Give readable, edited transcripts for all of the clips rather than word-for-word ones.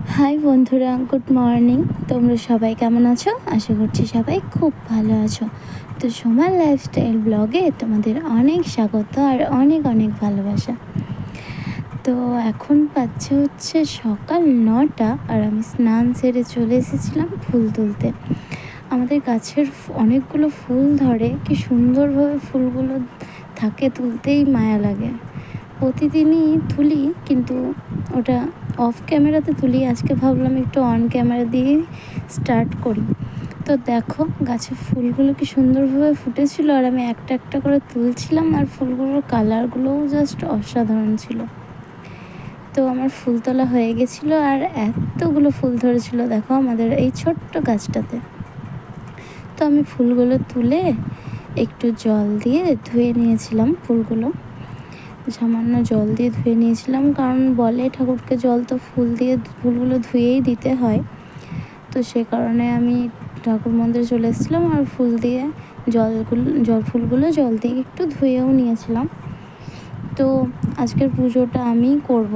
High বন্ধুরা, good morning. তোমরা সবাই কেমন আছো? আশা করছি সবাই খুব ভালো আছো। তো সোমার লাইফস্টাইল ব্লগে তোমাদের অনেক স্বাগত আর অনেক অনেক ভালোবাসা। তো এখন হচ্ছে সকাল 9টা আর আমি স্নান সেরে চলে এসেছিলাম ফুল তুলতে। আমাদের গাছের অনেকগুলো ফুল ধরে, কি সুন্দরভাবে ফুলগুলো থাকে, তুলতেই মায়া লাগে। প্রতিদিনই তুলি, কিন্তু ওটা অফ ক্যামেরাতে তুলি। আজকে ভাবলাম একটু অন ক্যামেরা দিয়ে স্টার্ট করি। তো দেখো গাছের ফুলগুলো কি সুন্দরভাবে ফুটেছিল, আর আমি একটা একটা করে তুলছিলাম, আর ফুলগুলোর কালারগুলোও জাস্ট অসাধারণ ছিল। তো আমার ফুল তোলা হয়ে গেছিলো, আর এতগুলো ফুল ধরেছিল দেখো আমাদের এই ছোট্ট গাছটাতে। তো আমি ফুলগুলো তুলে একটু জল দিয়ে ধুয়ে নিয়েছিলাম। ফুলগুলো সামান্য জল দিয়ে ধুয়ে নিয়েছিলাম, কারণ বলে ঠাকুরকে জল তো ফুলগুলো ধুয়েই দিতে হয়। তো সে কারণে আমি ঠাকুর মন্দিরে চলে এসেছিলাম, আর ফুলগুলো জল দিয়ে একটু ধুয়েও নিয়েছিলাম। তো আজকের পুজোটা আমিই করব,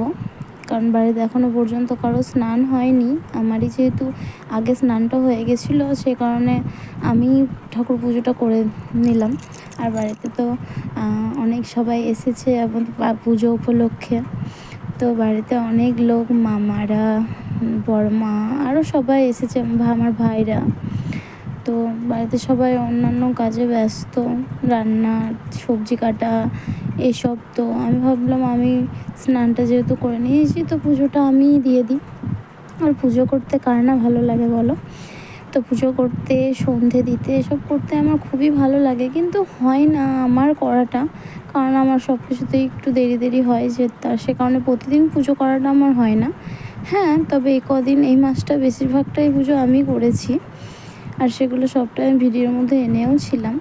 কারণ বাড়িতে এখনও পর্যন্ত কারো স্নান হয়নি। আমারই যেহেতু আগে স্নানটা হয়ে গেছিলো, সে কারণে আমি ঠাকুর পুজোটা করে নিলাম। আর বাড়িতে তো অনেক সবাই এসেছে এবং পুজো উপলক্ষে। তো বাড়িতে অনেক লোক, মামারা, বড়মা, আরও সবাই এসেছে, আমার ভাইরা। তো বাড়িতে সবাই অন্যান্য কাজে ব্যস্ত, রান্না, সবজি কাটা এসব। তো আমি ভাবলাম আমি স্নানটা যেহেতু করে নিয়েছি, তো পুজোটা আমিই দিয়ে দিই। আর পুজো করতে কার না ভালো লাগে বলো? তো পুজো করতে, সন্ধে দিতে, এসব করতে আমার খুবই ভালো লাগে, কিন্তু হয় না আমার করাটা, কারণ আমার সব কিছুতেই একটু দেরি হয়, সে কারণে প্রতিদিন পুজো করাটা আমার হয় না। হ্যাঁ, তবে এই মাসটা বেশিরভাগটাই পুজো আমি করেছি, আর সেগুলো সবটাই আমি ভিডিওর মধ্যে এনেও ছিলাম।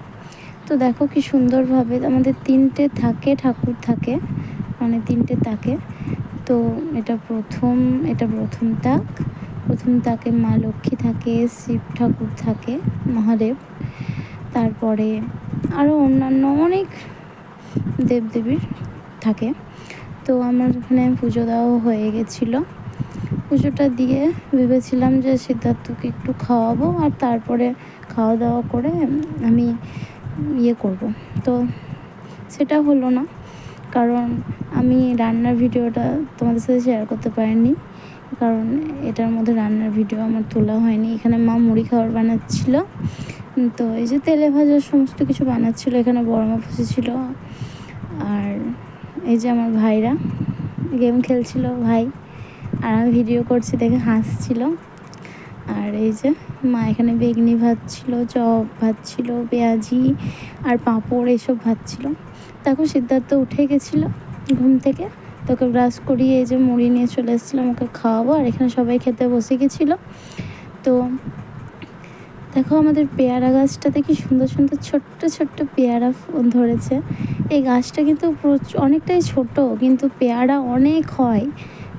তো দেখো কি সুন্দরভাবে আমাদের 3টে ঠাকুর থাকে, মানে 3টে থাকে। তো এটা প্রথম তাকে মা লক্ষ্মী থাকে, শিব ঠাকুর থাকে, মহাদেব, তারপরে আরও অন্যান্য অনেক দেবদেবীর থাকে। তো আমার এখানে পুজো দেওয়া হয়ে গেছিলো। পুজোটা দিয়ে ভেবেছিলাম যে সিদ্ধার্থকে একটু খাওয়াবো, আর তারপরে খাওয়া দাওয়া করে আমি করব। তো সেটা হলো না, কারণ আমি রান্নার ভিডিওটা তোমাদের সাথে শেয়ার করতে পারিনি, কারণ এটার মধ্যে রান্নার ভিডিও আমার তোলা হয়নি। এখানে মা মুড়ি খাবার বানাচ্ছিল, তো এই যে তেলে ভাজা সমস্ত কিছু বানাচ্ছিলো। এখানে বড়মা বসেছিল, আর এই যে আমার ভাইরা গেম খেলছিল, ভাই আর আমি ভিডিও করছি দেখে হাসছিল। আর এই যে মা এখানে বেগনি ভাজছিল, চপ ভাজছিল, পেঁয়াজি আর পাঁপড় এইসব ভাজছিল। দেখো সিদ্ধার্থ উঠে গেছিলো ঘুম থেকে, তোকে ব্রাশ করিয়ে এই যে মুড়ি নিয়ে চলে এসেছিলাম ওকে খাওয়াবো, আর এখানে সবাই খেতে বসে গেছিলো। তো দেখো আমাদের পেয়ারা গাছটাতে কি সুন্দর সুন্দর ছোট্ট ছোট্ট পেয়ারা ধরেছে। এই গাছটা কিন্তু অনেকটাই ছোট, কিন্তু পেয়ারা অনেক হয়,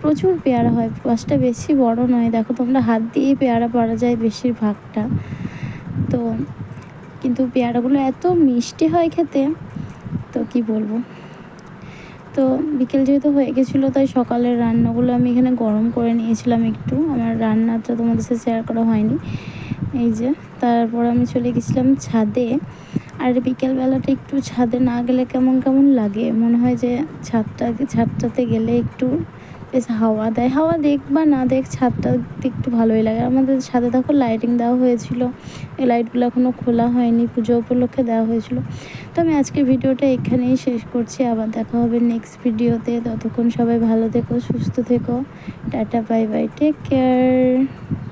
প্রচুর পেয়ারা হয়। গাছটা বেশি বড় নয়, দেখো তোমরা হাত দিয়েই পেয়ারা পাড়া যায় বেশিরভাগটা। তো কিন্তু পেয়ারাগুলো এত মিষ্টি হয় খেতে, তো কি বলবো। তো বিকেল যেহেতু হয়ে গেছিলো, তাই সকালের রান্নাগুলো আমি এখানে গরম করে নিয়েছিলাম একটু। আমার রান্নাটা তোমাদের সাথে শেয়ার করা হয়নি। এই যে তারপর আমি চলে গেছিলাম ছাদে। আর বিকেলবেলাটা একটু ছাদে না গেলে কেমন কেমন লাগে, মনে হয় যে ছাদটাতে গেলে একটু বেশ হাওয়া দেয়। হাওয়া দেখ বা না দেখ, ছাদটাতে একটু ভালোই লাগে। আমাদের ছাদে দেখো লাইটিং দেওয়া হয়েছিল, এই লাইটগুলো এখনও খোলা হয়নি, পুজো উপলক্ষে দেওয়া হয়েছিল। তো আমি আজকে ভিডিওটা এখানেই শেষ করছি, আবার দেখা হবে নেক্সট ভিডিওতে। ততক্ষণ সবাই ভালো থেকো, সুস্থ থেকো, tata, bye bye, take care.